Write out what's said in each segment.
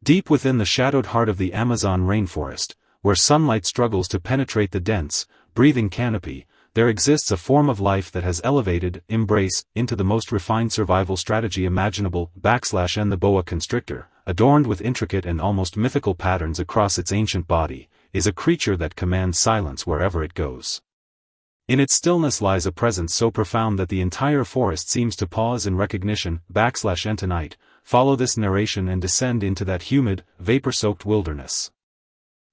Deep within the shadowed heart of the Amazon rainforest, where sunlight struggles to penetrate the dense, breathing canopy, there exists a form of life that has elevated embrace into the most refined survival strategy imaginable. And the boa constrictor, adorned with intricate and almost mythical patterns across its ancient body, is a creature that commands silence wherever it goes. In its stillness lies a presence so profound that the entire forest seems to pause in recognition. And tonight, follow this narration and descend into that humid, vapor-soaked wilderness.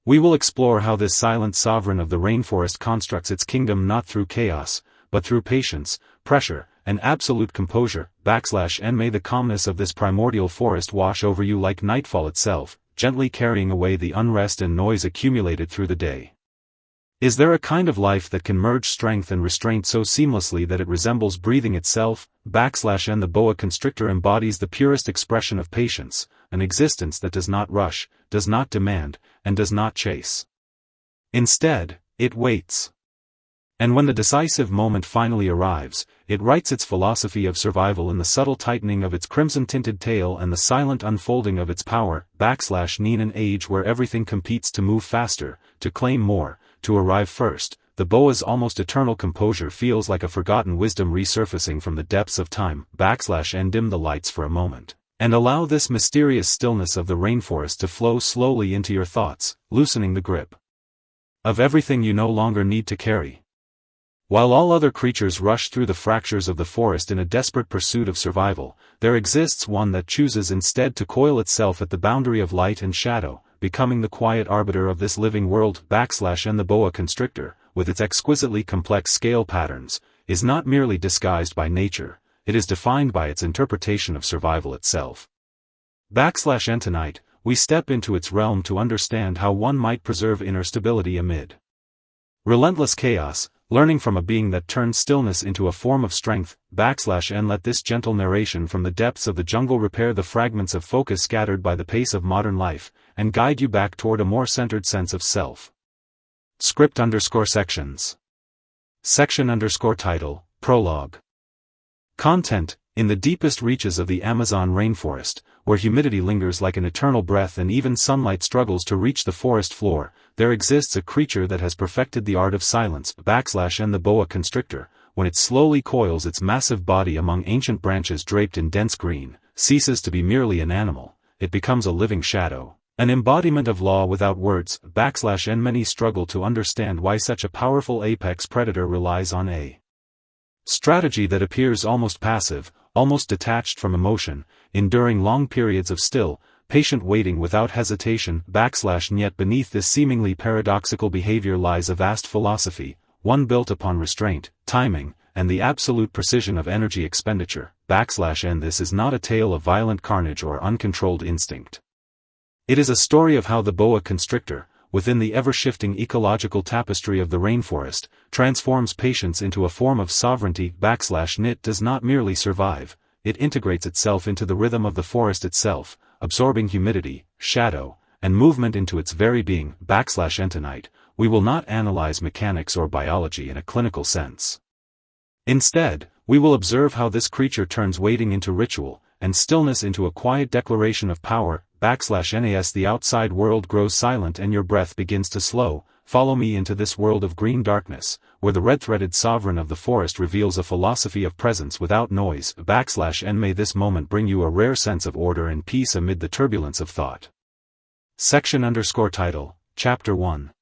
We will explore how this silent sovereign of the rainforest constructs its kingdom not through chaos, but through patience, pressure, and absolute composure. And may the calmness of this primordial forest wash over you like nightfall itself, gently carrying away the unrest and noise accumulated through the day. Is there a kind of life that can merge strength and restraint so seamlessly that it resembles breathing itself? And the boa constrictor embodies the purest expression of patience, an existence that does not rush, does not demand, and does not chase. Instead, it waits. And when the decisive moment finally arrives, it writes its philosophy of survival in the subtle tightening of its crimson-tinted tail and the silent unfolding of its power. In an age where everything competes to move faster, to claim more, to arrive first, the boa's almost eternal composure feels like a forgotten wisdom resurfacing from the depths of time. And dim the lights for a moment, and allow this mysterious stillness of the rainforest to flow slowly into your thoughts, loosening the grip of everything you no longer need to carry. While all other creatures rush through the fractures of the forest in a desperate pursuit of survival, there exists one that chooses instead to coil itself at the boundary of light and shadow, becoming the quiet arbiter of this living world. And the boa constrictor, with its exquisitely complex scale patterns, is not merely disguised by nature, it is defined by its interpretation of survival itself. And tonight, we step into its realm to understand how one might preserve inner stability amid relentless chaos, learning from a being that turns stillness into a form of strength. And let this gentle narration from the depths of the jungle repair the fragments of focus scattered by the pace of modern life, and guide you back toward a more centered sense of self. Script_sections. Section_title, Prologue. Content. In the deepest reaches of the Amazon rainforest, where humidity lingers like an eternal breath and even sunlight struggles to reach the forest floor, there exists a creature that has perfected the art of silence. And the boa constrictor, when it slowly coils its massive body among ancient branches draped in dense green, ceases to be merely an animal, it becomes a living shadow, an embodiment of law without words. And many struggle to understand why such a powerful apex predator relies on a strategy that appears almost passive, almost detached from emotion, enduring long periods of still, patient waiting without hesitation. And yet beneath this seemingly paradoxical behavior lies a vast philosophy, one built upon restraint, timing, and the absolute precision of energy expenditure. And this is not a tale of violent carnage or uncontrolled instinct. It is a story of how the boa constrictor, within the ever-shifting ecological tapestry of the rainforest, transforms patience into a form of sovereignty. It does not merely survive, it integrates itself into the rhythm of the forest itself, absorbing humidity, shadow, and movement into its very being. And tonight, we will not analyze mechanics or biology in a clinical sense. Instead, we will observe how this creature turns waiting into ritual, and stillness into a quiet declaration of power. As the outside world grows silent and your breath begins to slow, follow me into this world of green darkness, where the red-threaded sovereign of the forest reveals a philosophy of presence without noise. And may this moment bring you a rare sense of order and peace amid the turbulence of thought. Section_title, Chapter 1.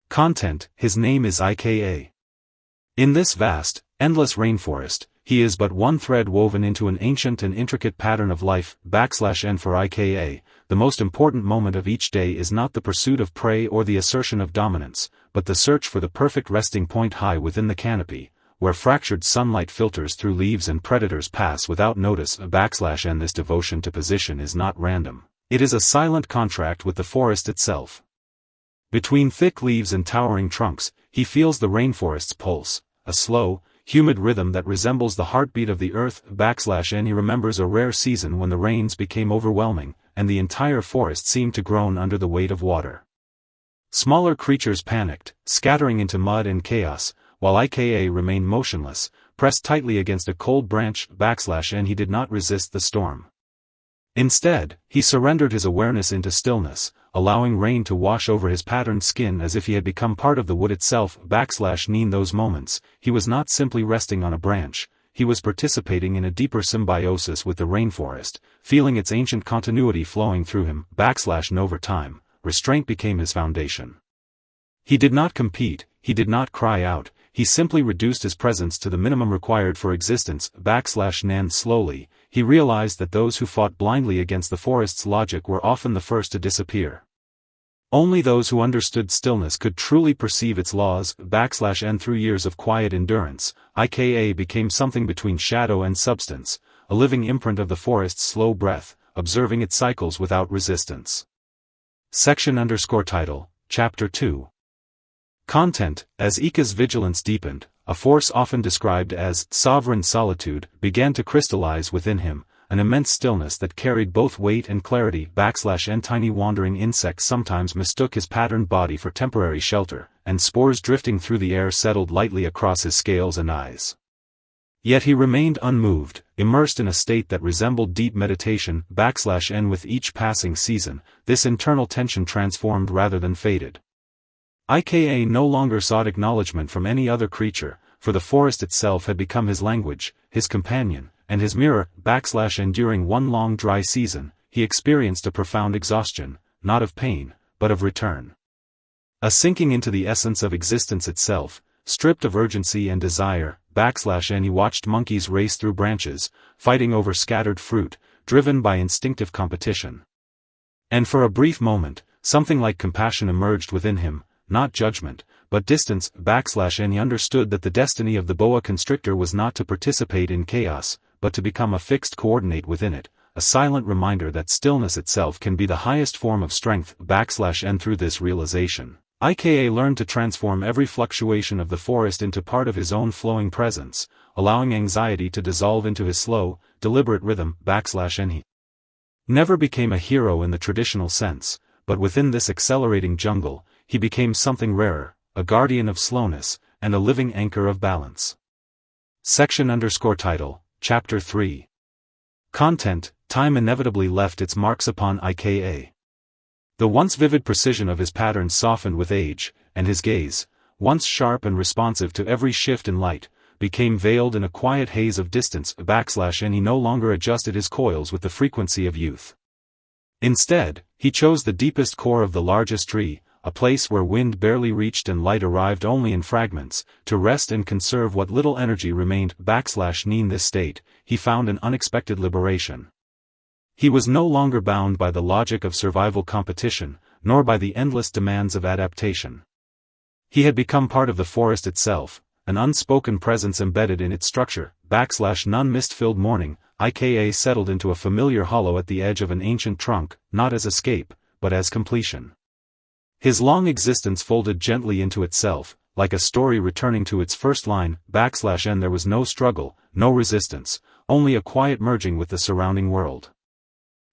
Content. His name is Ika. In this vast, endless rainforest, he is but one thread woven into an ancient and intricate pattern of life. And for Ika, the most important moment of each day is not the pursuit of prey or the assertion of dominance, but the search for the perfect resting point high within the canopy, where fractured sunlight filters through leaves and predators pass without notice. And this devotion to position is not random, it is a silent contract with the forest itself. Between thick leaves and towering trunks, he feels the rainforest's pulse, a slow, humid rhythm that resembles the heartbeat of the earth. And he remembers a rare season when the rains became overwhelming, and the entire forest seemed to groan under the weight of water. Smaller creatures panicked, scattering into mud and chaos, while Ika remained motionless, pressed tightly against a cold branch. And he did not resist the storm. Instead, he surrendered his awareness into stillness, allowing rain to wash over his patterned skin as if he had become part of the wood itself. In those moments, he was not simply resting on a branch, he was participating in a deeper symbiosis with the rainforest, feeling its ancient continuity flowing through him. Over time, restraint became his foundation. He did not compete, he did not cry out, he simply reduced his presence to the minimum required for existence. Slowly, he realized that those who fought blindly against the forest's logic were often the first to disappear. Only those who understood stillness could truly perceive its laws. Through years of quiet endurance, IKA became something between shadow and substance, a living imprint of the forest's slow breath, observing its cycles without resistance. Title, Chapter 2. Content. As Ika's vigilance deepened, a force often described as sovereign solitude began to crystallize within him, an immense stillness that carried both weight and clarity. Tiny wandering insects sometimes mistook his patterned body for temporary shelter, and spores drifting through the air settled lightly across his scales and eyes. Yet he remained unmoved, immersed in a state that resembled deep meditation. With each passing season, this internal tension transformed rather than faded. IKA no longer sought acknowledgement from any other creature, for the forest itself had become his language, his companion, and his mirror. During one long dry season, he experienced a profound exhaustion, not of pain, but of return. A sinking into the essence of existence itself, stripped of urgency and desire. He watched monkeys race through branches, fighting over scattered fruit, driven by instinctive competition. And for a brief moment, something like compassion emerged within him, not judgment, but distance. He understood that the destiny of the boa constrictor was not to participate in chaos, but to become a fixed coordinate within it, a silent reminder that stillness itself can be the highest form of strength. Through this realization, IKA learned to transform every fluctuation of the forest into part of his own flowing presence, allowing anxiety to dissolve into his slow, deliberate rhythm. He never became a hero in the traditional sense, but within this accelerating jungle, he became something rarer, a guardian of slowness, and a living anchor of balance. Title, Chapter 3. Content. Time inevitably left its marks upon IKA. The once vivid precision of his patterns softened with age, and his gaze, once sharp and responsive to every shift in light, became veiled in a quiet haze of distance. He no longer adjusted his coils with the frequency of youth. Instead, he chose the deepest core of the largest tree, a place where wind barely reached and light arrived only in fragments, to rest and conserve what little energy remained. In this state, he found an unexpected liberation. He was no longer bound by the logic of survival competition, nor by the endless demands of adaptation. He had become part of the forest itself, an unspoken presence embedded in its structure. None mist-filled morning, IKA settled into a familiar hollow at the edge of an ancient trunk, not as escape, but as completion. His long existence folded gently into itself, like a story returning to its first line. There was no struggle, no resistance, only a quiet merging with the surrounding world.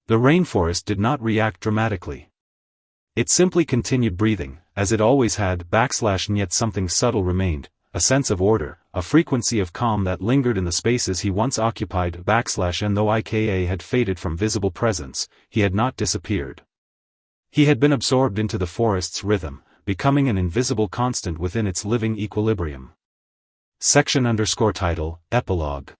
The rainforest did not react dramatically. It simply continued breathing, as it always had. And yet something subtle remained, a sense of order, a frequency of calm that lingered in the spaces he once occupied. And though IKA had faded from visible presence, he had not disappeared. He had been absorbed into the forest's rhythm, becoming an invisible constant within its living equilibrium. Title, Epilogue.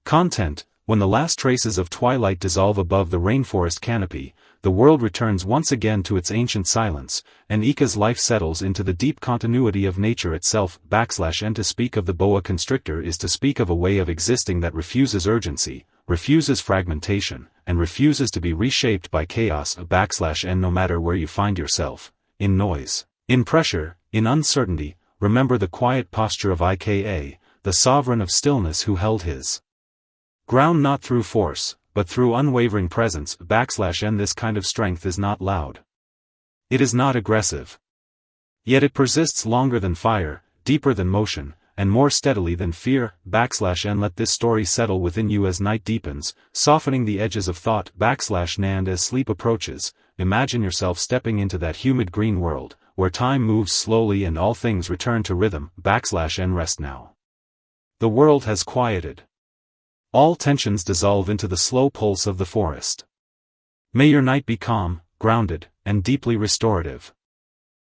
Content. When the last traces of twilight dissolve above the rainforest canopy, the world returns once again to its ancient silence, and Ika's life settles into the deep continuity of nature itself. And to speak of the boa constrictor is to speak of a way of existing that refuses urgency, refuses fragmentation, and refuses to be reshaped by chaos. And no matter where you find yourself, in noise, in pressure, in uncertainty, remember the quiet posture of IKA, the sovereign of stillness who held his ground not through force, but through unwavering presence. And this kind of strength is not loud. It is not aggressive. Yet it persists longer than fire, deeper than motion, and more steadily than fear. And let this story settle within you as night deepens, softening the edges of thought. And as sleep approaches, imagine yourself stepping into that humid green world, where time moves slowly and all things return to rhythm. And rest now. The world has quieted. All tensions dissolve into the slow pulse of the forest. May your night be calm, grounded, and deeply restorative.